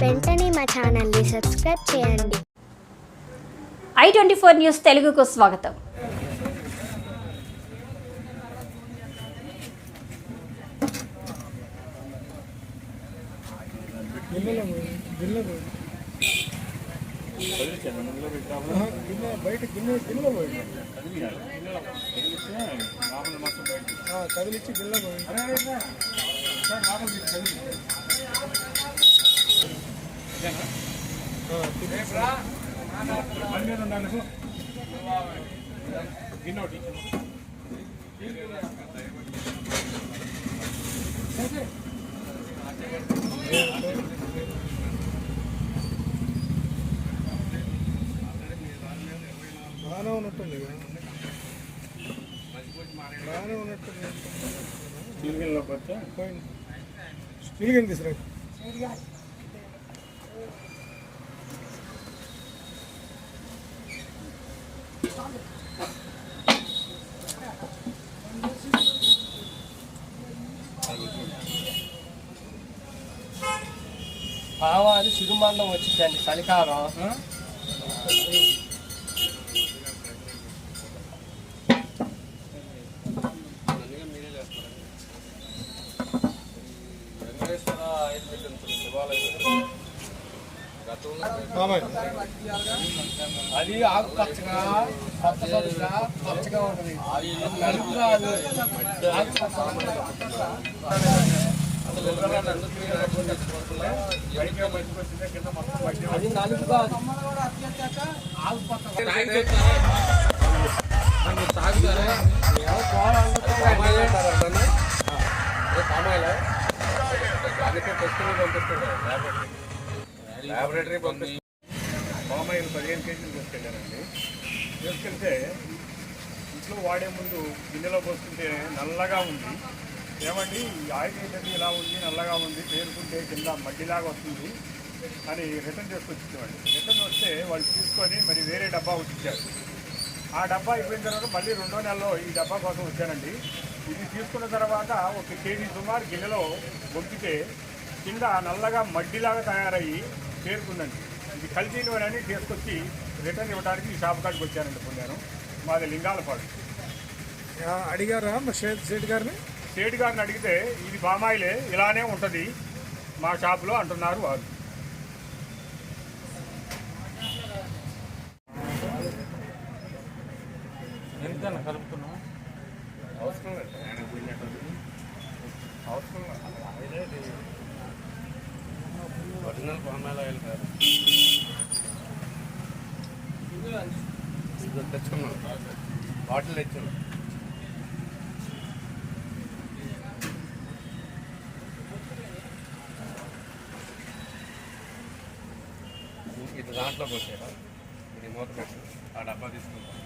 వెంటనే మా ఛానల్ని సబ్స్క్రైబ్ చేయండి. i24 న్యూస్ తెలుగుకు స్వాగతం. కదిలిచ్చి గిల్ల గిన్నోటి బాగానే ఉన్నట్టుంది బాగానే ఉన్నట్టుంది. స్టీల్ గిన్నెలోకి వచ్చా స్టీల్ గిన్నె తీసుకురా. అది సిరుమండం వచ్చిందండి చలికాలం. అది ఆకు పచ్చగా కొత్త పచ్చగా పచ్చగా ఉంటుంది. నలుపుగా అది నలుపు కాదు, ఆకు పచ్చగా ల్యాబొరేటరీ పంపిస్తాం. పామాయిల్ 15 కేజీలు తీసుకెళ్ళారండి. తీసుకెళ్తే ఇంట్లో వాడే ముందు గిన్నెలో పోసుకుంటే నల్లగా ఉంది. ఏమండి ఈ ఆయిల్ ఏంటంటే ఇలా ఉంది, నల్లగా ఉంది, పేరుకుంటే కింద మడ్డిలాగా వస్తుంది అని రిటర్న్ చేసుకొచ్చేవాడి. రిటర్న్ వస్తే వాళ్ళు తీసుకొని మరి వేరే డబ్బా వచ్చిచ్చారు. ఆ డబ్బా అయిపోయిన తర్వాత మళ్ళీ 2వ నెలలో ఈ డబ్బా కోసం వచ్చానండి. ఇది తీసుకున్న తర్వాత 1 కేజీ సుమారు గిన్నెలో వంపితే కింద నల్లగా మడ్డిలాగా తయారయ్యి పేరుకుందండి. ఇది కల్తీ నూనె అని తీసుకొచ్చి రిటర్న్ ఇవ్వడానికి ఈ షాప్ కాడికి వచ్చానండి. పొందాను. మాది లింగాలపాడు. అడిగారా సేట్ గారిని? సేట్ గారిని అడిగితే ఇది పామాయిలే, ఇలానే ఉంటుంది మా షాపులో అంటున్నారు వారు. ఎంత కలుపుతున్నాం అవసరం లేదు, అవసరం ఒరిజినల్ పామాయిల్ ఆయిల్ కాదు. తెచ్చుకున్నాం, బాటిల్ తెచ్చుకున్నాం. ఇది దాంట్లోకి వచ్చారా? ఇది మూత పెట్టి ఆ డబ్బా తీసుకుంటాం.